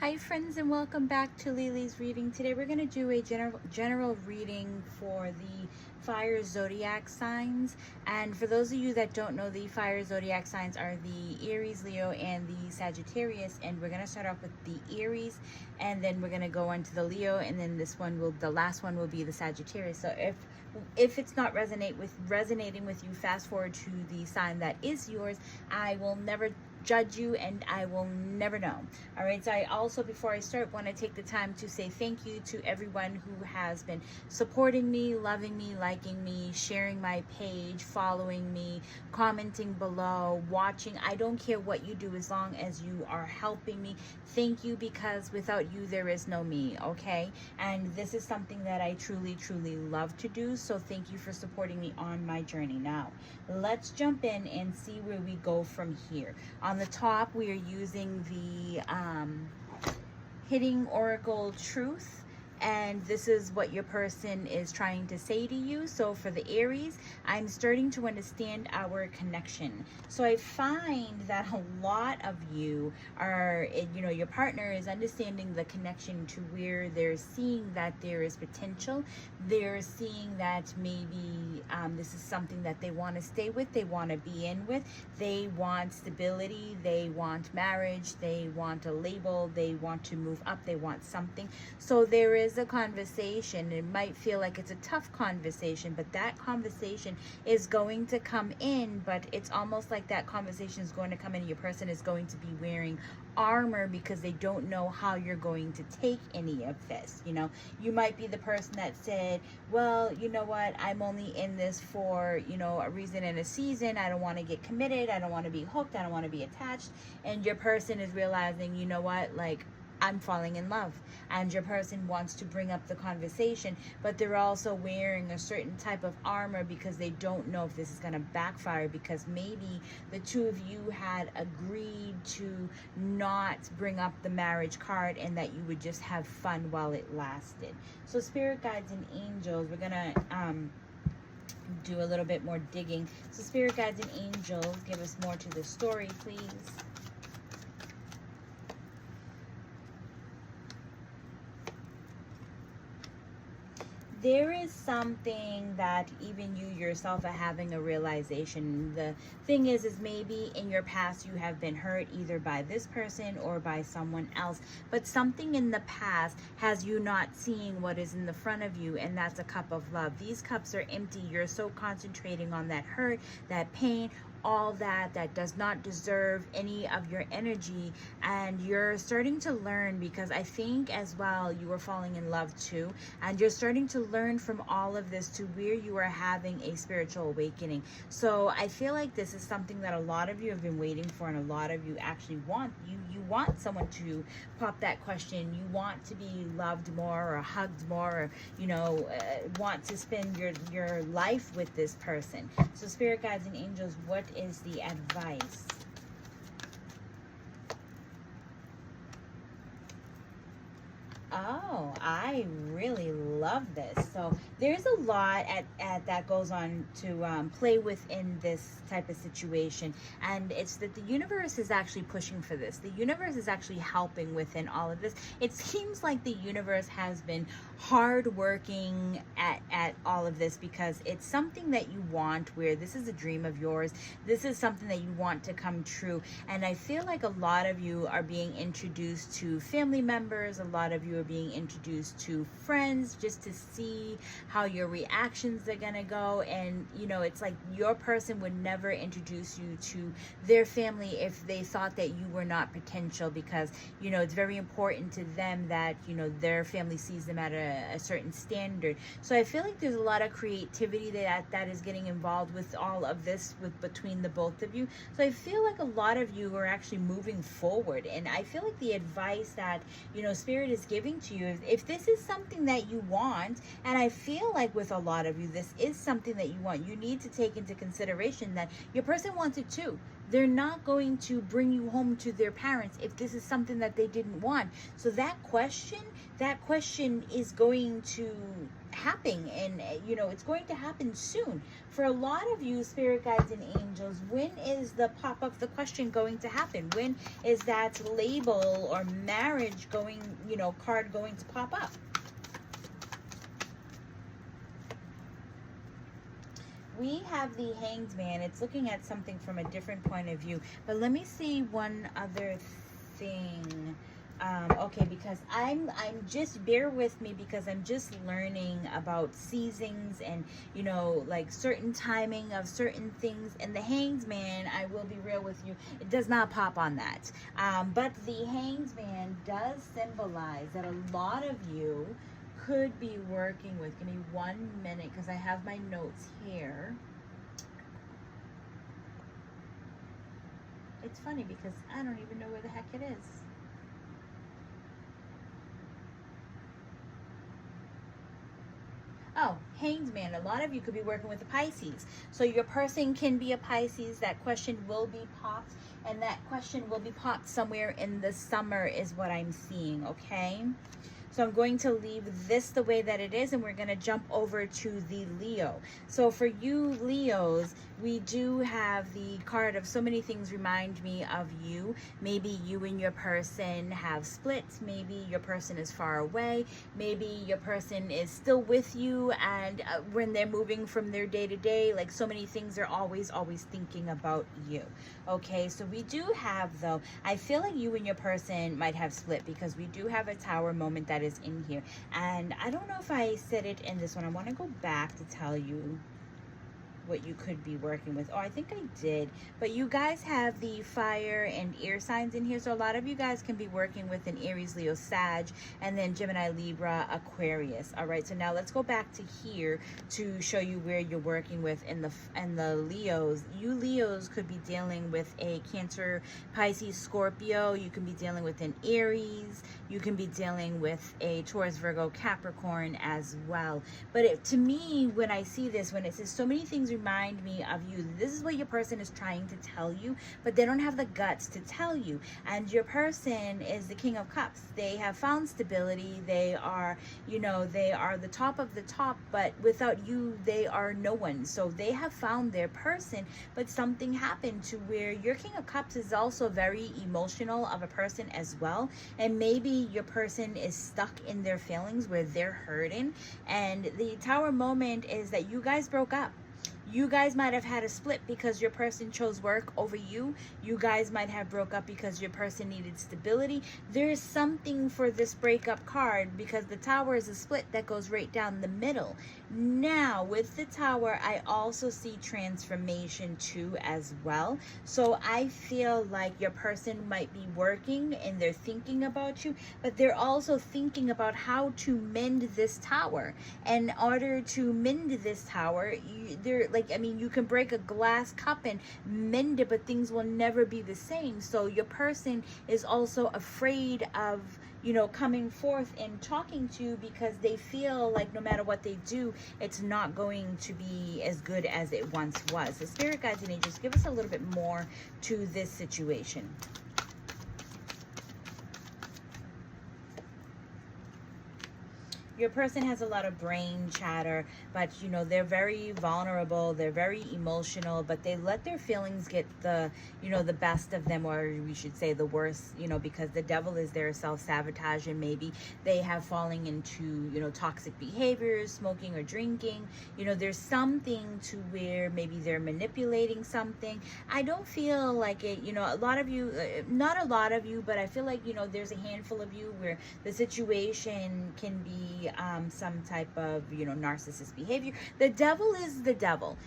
Hi friends, and welcome back to Lily's reading. Today we're going to do a general reading for the fire zodiac signs. And for those of you that don't know, the fire zodiac signs are the Aries, Leo, and the Sagittarius. And we're going to start off with the Aries, and then we're going to go on to the Leo, and then the last one will be the Sagittarius. So if it's not resonating with you, fast forward to the sign that is yours. I will never judge you, and I will never know. All right, so I also, before I start, want to take the time to say thank you to everyone who has been supporting me, loving me, liking me, sharing my page, following me, commenting below, watching. I don't care what you do as long as you are helping me. Thank you, because without you there is no me. Okay, and this is something that I truly love to do, so thank you for supporting me on my journey. Now let's jump in and see where we go from here. On the top, we are using the Hitting Oracle Truth, and this is what your person is trying to say to you. So for the Aries, I'm starting to understand our connection. So I find that a lot of you are, your partner is understanding the connection to where they're seeing that there is potential. They're seeing that maybe this is something that they want to stay with, they want to be in with. They want stability, they want marriage, they want a label, they want to move up, they want something. So there is a conversation. It might feel like it's a tough conversation, but that conversation is going to come in. But it's almost like that conversation is going to come in, and your person is going to be wearing armor because they don't know how you're going to take any of this. You might be the person that said, well, you know what, I'm only in this for a reason and a season. I don't want to get committed, I don't want to be hooked, I don't want to be attached. And your person is realizing, you know what, like, I'm falling in love, and your person wants to bring up the conversation, but they're also wearing a certain type of armor because they don't know if this is going to backfire, because maybe the two of you had agreed to not bring up the marriage card and that you would just have fun while it lasted. So spirit guides and angels, we're gonna do a little bit more digging. So spirit guides and angels, give us more to the story, please. There is something that even you yourself are having a realization. The thing is maybe in your past you have been hurt either by this person or by someone else, but something in the past has you not seeing what is in the front of you, and that's a cup of love. These cups are empty. You're so concentrating on that hurt, that pain, all that does not deserve any of your energy. And you're starting to learn, because I think as well you were falling in love too, and you're starting to learn from all of this to where you are having a spiritual awakening. So I feel like this is something that a lot of you have been waiting for, and a lot of you actually want. You want someone to pop that question. You want to be loved more, or hugged more, or want to spend your life with this person. So spirit guides and angels, what is the advice? Oh, I really love this. So there's a lot that goes on to play within this type of situation, and it's that the universe is actually pushing for this. The universe is actually helping within all of this. It seems like the universe has been hard working at all of this, because it's something that you want, where this is a dream of yours. This is something that you want to come true. And I feel like a lot of you are being introduced to family members. A lot of you are being introduced to friends, just to see how your reactions are gonna go. And it's like your person would never introduce you to their family if they thought that you were not potential, because it's very important to them that their family sees them at a certain standard. So I feel like there's a lot of creativity that is getting involved with all of this, between the both of you. So I feel like a lot of you are actually moving forward, and I feel like the advice that Spirit is giving to you, if this is something that you want, and I feel like with a lot of you this is something that you want, you need to take into consideration that your person wants it too. They're not going to bring you home to their parents if this is something that they didn't want. So that question is going to happen, and it's going to happen soon. For a lot of you, spirit guides and angels, when is the pop of the question going to happen? When is that label or marriage going, card going to pop up? We have the Hanged Man. It's looking at something from a different point of view. But let me see one other thing. Okay, because I'm just, bear with me, because I'm just learning about seasons and, like certain timing of certain things. And the Hanged Man, I will be real with you, it does not pop on that. But the Hanged Man does symbolize that a lot of you could be working with, give me 1 minute because I have my notes here. It's funny because I don't even know where the heck it is. Oh, Hanged Man. A lot of you could be working with a Pisces. So your person can be a Pisces. That question will be popped, and that question will be popped somewhere in the summer is what I'm seeing, okay? So I'm going to leave this the way that it is, and we're going to jump over to the Leo. So for you Leos, we do have the card of so many things remind me of you. Maybe you and your person have split. Maybe your person is far away. Maybe your person is still with you, and when they're moving from their day-to-day, like so many things, are always thinking about you. Okay, so we do have, though, I feel like you and your person might have split, because we do have a Tower moment that is in here. And I don't know if I said it in this one. I want to go back to tell you what you could be working with. Oh, I think I did. But you guys have the fire and air signs in here. So a lot of you guys can be working with an Aries, Leo, Sag, and then Gemini, Libra, Aquarius. All right, so now let's go back to here to show you where you're working with in the Leos. You Leos could be dealing with a Cancer, Pisces, Scorpio. You can be dealing with an Aries. You can be dealing with a Taurus, Virgo, Capricorn as well. But to me, when I see this, when it says so many things remind me of you, this is what your person is trying to tell you, but they don't have the guts to tell you. And your person is the King of Cups. They have found stability. They are, they are the top of the top, but without you, they are no one. So they have found their person, but something happened to where your King of Cups is also very emotional of a person as well. And maybe your person is stuck in their feelings where they're hurting. And the Tower moment is that you guys broke up. You guys might have had a split because your person chose work over you. You guys might have broke up because your person needed stability. There's something for this breakup card, because the Tower is a split that goes right down the middle. Now, with the Tower, I also see transformation too as well. So I feel like your person might be working and they're thinking about you, but they're also thinking about how to mend this Tower. In order to mend this Tower, you can break a glass cup and mend it, but things will never be the same. So your person is also afraid of, coming forth and talking to you, because they feel like no matter what they do, it's not going to be as good as it once was. The spirit guides and angels, give us a little bit more to this situation. Your person has a lot of brain chatter, but they're very vulnerable, they're very emotional, but they let their feelings get the best of them, or we should say the worst, because the devil is their self-sabotage, and maybe they have falling into toxic behaviors, smoking or drinking. There's something to where maybe they're manipulating something. I don't feel like it, a lot of you, not a lot of you, but I feel like there's a handful of you where the situation can be some type of narcissist behavior. The devil is the devil,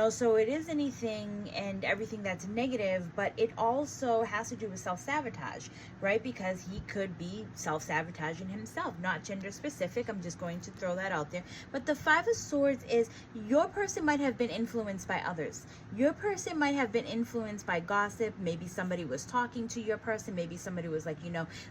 so it is anything and everything that's negative, but it also has to do with self-sabotage, right? Because he could be self-sabotaging himself, not gender specific. I'm just going to throw that out there. But the Five of Swords is your person might have been influenced by others. Your person might have been influenced by gossip. Maybe somebody was talking to your person. Maybe somebody was like,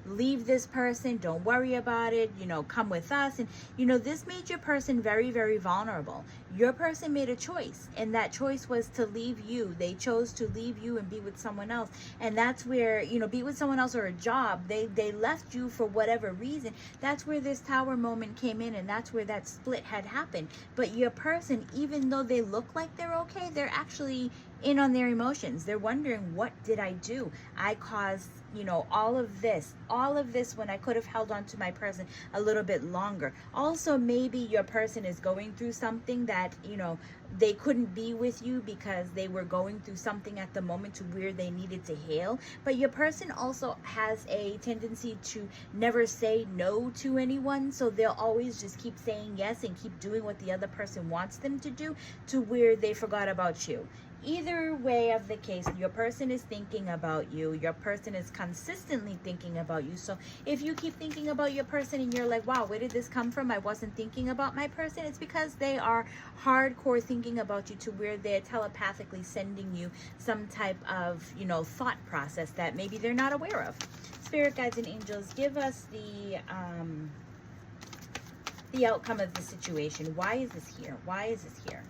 leave this person, don't worry about it, come with us. And person, you know, this made your person very, very vulnerable. Your person made a choice, and that choice was to leave you. They chose to leave you and be with someone else. And that's where, you know, be with someone else or a job. They left you for whatever reason. That's where this Tower moment came in, and that's where that split had happened. But your person, even though they look like they're okay, they're actually in on their emotions. They're wondering, what did I do? I caused, you know, all of this when I could have held on to my person a little bit longer. Also, maybe your person is going through something that, you know, they couldn't be with you because they were going through something at the moment to where they needed to heal. But your person also has a tendency to never say no to anyone, so they'll always just keep saying yes and keep doing what the other person wants them to do, to where they forgot about you. Either way of the case, your person is thinking about you. Your person is consistently thinking about you. So if you keep thinking about your person and you're like, wow, where did this come from? I wasn't thinking about my person. It's because they are hardcore thinking about you, to where they're telepathically sending you some type of, you know, thought process that maybe they're not aware of. Spirit guides and angels, give us the outcome of the situation. Why is this here? Why is this here?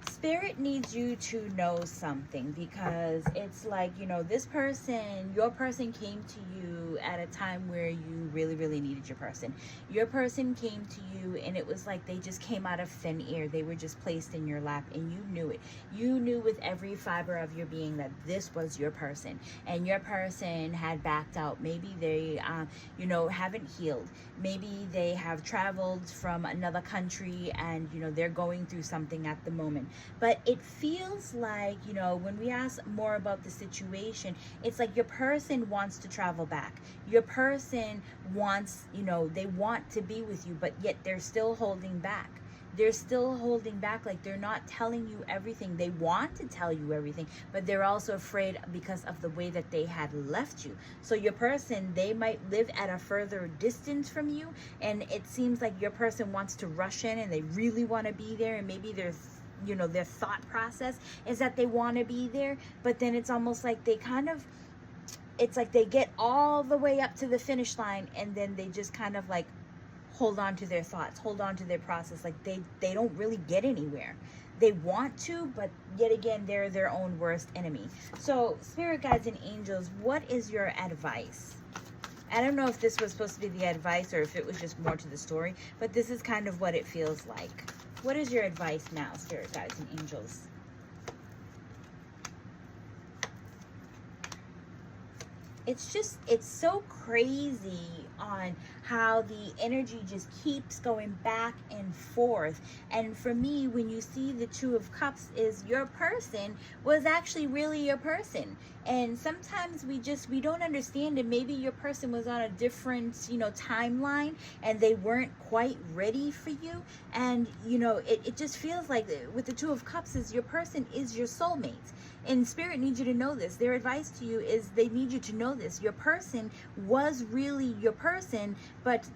Spirit needs you to know something, because it's like, you know, this person, your person came to you at a time where you really, really needed your person. Your person came to you and it was like they just came out of thin air. They were just placed in your lap and you knew it. You knew with every fiber of your being that this was your person, and your person had backed out. Maybe they, you know, haven't healed. Maybe they have traveled from another country and, you know, they're going through something at the moment. But it feels like, you know, when we ask more about the situation, it's like your person wants to travel back. Your person wants, you know, they want to be with you, but yet they're still holding back. They're still holding back, like they're not telling you everything. They want to tell you everything, but they're also afraid because of the way that they had left you. So your person, they might live at a further distance from you, and it seems like your person wants to rush in and they really want to be there, and maybe they're, you know, their thought process is that they want to be there, but then it's almost like they kind of, it's like they get all the way up to the finish line and then they just kind of like hold on to their thoughts, hold on to their process, like they don't really get anywhere. They want to, but yet again, they're their own worst enemy. So spirit guides and angels, what is your advice? I don't know if this was supposed to be the advice or if it was just more to the story, but this is kind of what it feels like. What is your advice now, spirit guides and angels? It's just, it's so crazy on how the energy just keeps going back and forth. And for me, when you see the Two of Cups, is your person was actually really your person. And sometimes we don't understand it. Maybe your person was on a different, you know, timeline and they weren't quite ready for you. And, you know, it just feels like with the Two of Cups is your person is your soulmate. And Spirit needs you to know this. Their advice to you is they need you to know this. Your person was really your person, but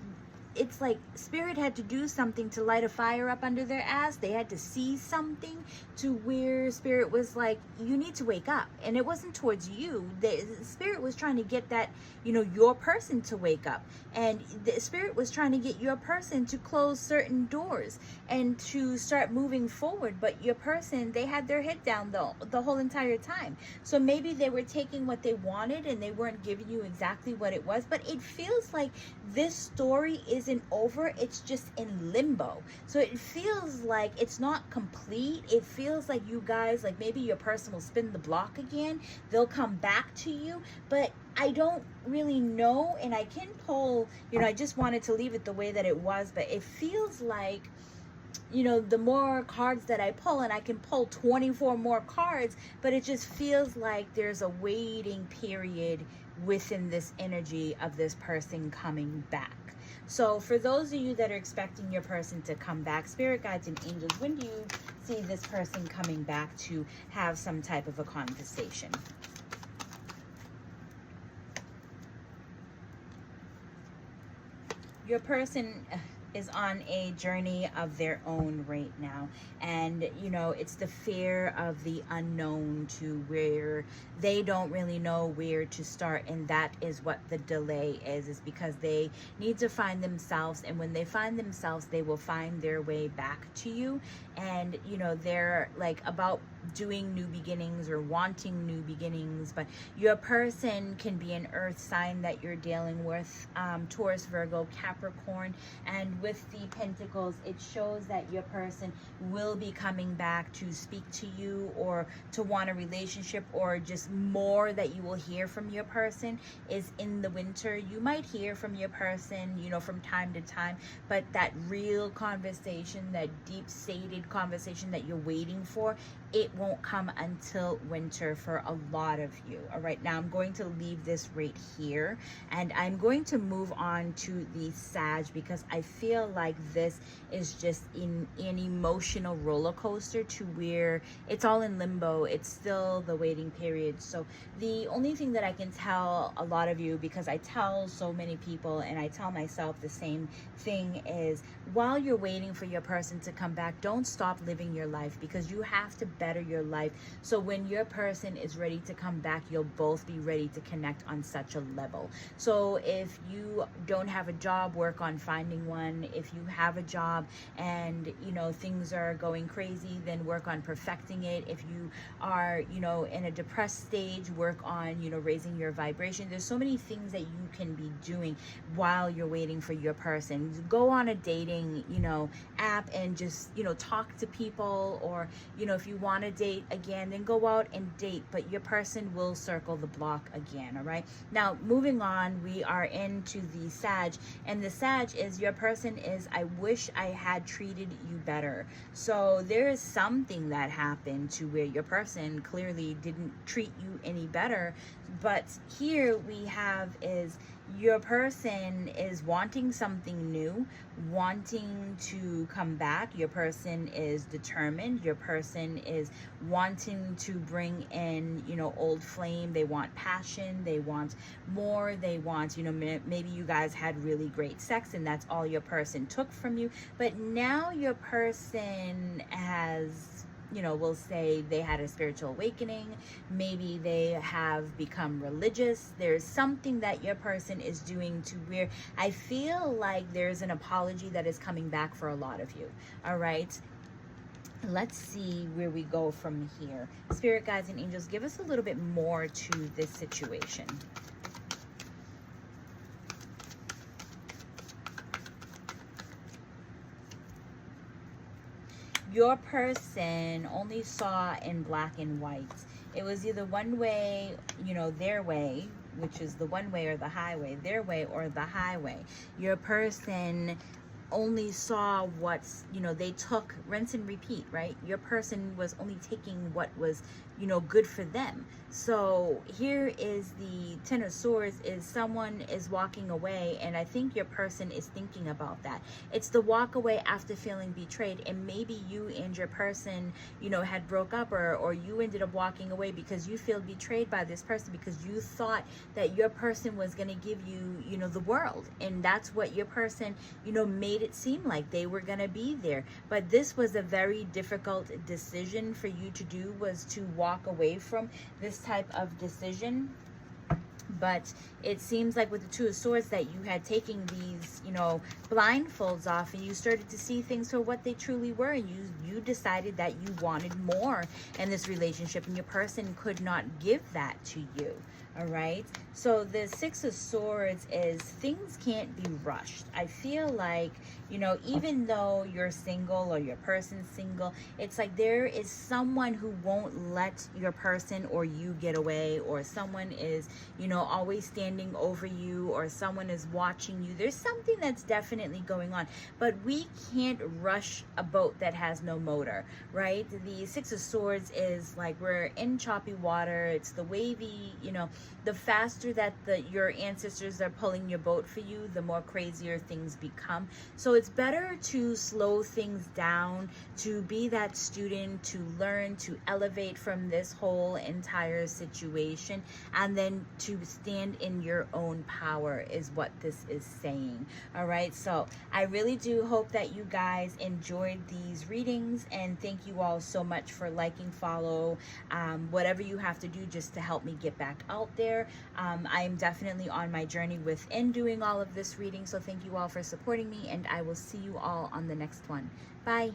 it's like Spirit had to do something to light a fire up under their ass. They had to see something to where Spirit was like, you need to wake up. And it wasn't towards you. The Spirit was trying to get that, you know, your person to wake up. And the Spirit was trying to get your person to close certain doors and to start moving forward. But your person, they had their head down the whole entire time. So maybe they were taking what they wanted and they weren't giving you exactly what it was. But it feels like this story isn't over. It's just in limbo. So it feels like it's not complete. It feels like you guys, like maybe your person will spin the block again. They'll come back to you. But I don't really know, and I can pull, you know, I just wanted to leave it the way that it was, but it feels like, you know, the more cards that I pull, and I can pull 24 more cards, but it just feels like there's a waiting period within this energy of this person coming back. So for those of you that are expecting your person to come back, Spirit guides and angels, when do you see this person coming back to have some type of a conversation? Your person, is on a journey of their own right now. And, you know, it's the fear of the unknown, to where they don't really know where to start. And that is what the delay is because they need to find themselves. And when they find themselves, they will find their way back to you. And, you know, they're like about doing new beginnings or wanting new beginnings. But your person can be an earth sign that you're dealing with, Taurus, Virgo, Capricorn. And with the pentacles, it shows that your person will be coming back to speak to you, or to want a relationship, or just more that you will hear from your person is in the winter. You might hear from your person, you know, from time to time, but that real conversation, that deep-seated conversation that you're waiting for, it won't come until winter for a lot of you. All right, now I'm going to leave this right here, and I'm going to move on to the Sag, because I feel like this is just in an emotional roller coaster, to where it's all in limbo. It's still the waiting period. So the only thing that I can tell a lot of you, because I tell so many people and I tell myself the same thing, is while you're waiting for your person to come back, don't stop living your life, because you have to better your life. So when your person is ready to come back, you'll both be ready to connect on such a level. So if you don't have a job, work on finding one. If you have a job and, you know, things are going crazy, then work on perfecting it. If you are, you know, in a depressed stage, work on, you know, raising your vibration. There's so many things that you can be doing while you're waiting for your person. Go on a dating, you know, app and just, you know, talk to people. Or, you know, if you want to date again, then go out and date, but your person will circle the block again. All right, now moving on, we are into the Sag, and the Sag is your person is, I wish I had treated you better. So there is something that happened to where your person clearly didn't treat you any better. But here we have is your person is wanting something new, wanting to come back. Your person is determined. Your person is wanting to bring in, you know, old flame. They want passion. They want more. They want, you know, maybe you guys had really great sex and that's all your person took from you. But now your person has, you know, we'll say they had a spiritual awakening. Maybe they have become religious. There's something that your person is doing to where I feel like there's an apology that is coming back for a lot of you. All right, let's see where we go from here. Spirit guides and angels, give us a little bit more to this situation. Your person only saw in black and white. It was either one way, you know, their way, which is the one way or the highway, their way or the highway. Your person only saw what's, you know, they took, rinse and repeat, right? Your person was only taking what was, you know, good for them. So here is the Ten of Swords, is someone is walking away, and I think your person is thinking about that. It's the walk away after feeling betrayed, and maybe you and your person, you know, had broke up, or you ended up walking away because you feel betrayed by this person, because you thought that your person was going to give you, you know, the world, and that's what your person, you know, made it seem like they were going to be there. But this was a very difficult decision for you to do, was to walk away from this type of decision. But it seems like with the Two of Swords that you had taken these, you know, blindfolds off, and you started to see things for what they truly were. And you decided that you wanted more in this relationship, and your person could not give that to you. All right, so the Six of Swords is things can't be rushed. I feel like, you know, even though you're single or your person's single, it's like there is someone who won't let your person or you get away, or someone is, you know, always standing over you, or someone is watching you. There's something that's definitely going on, but we can't rush a boat that has no motor, right? The Six of Swords is like we're in choppy water. It's the wavy, you know, the faster that your ancestors are pulling your boat for you, the more crazier things become. So it's better to slow things down, to be that student, to learn, to elevate from this whole entire situation, and then to stand in your own power is what this is saying. All right, so I really do hope that you guys enjoyed these readings, and thank you all so much for liking, follow, whatever you have to do just to help me get back out there. I am definitely on my journey within doing all of this reading, so thank you all for supporting me, and I will see you all on the next one. Bye.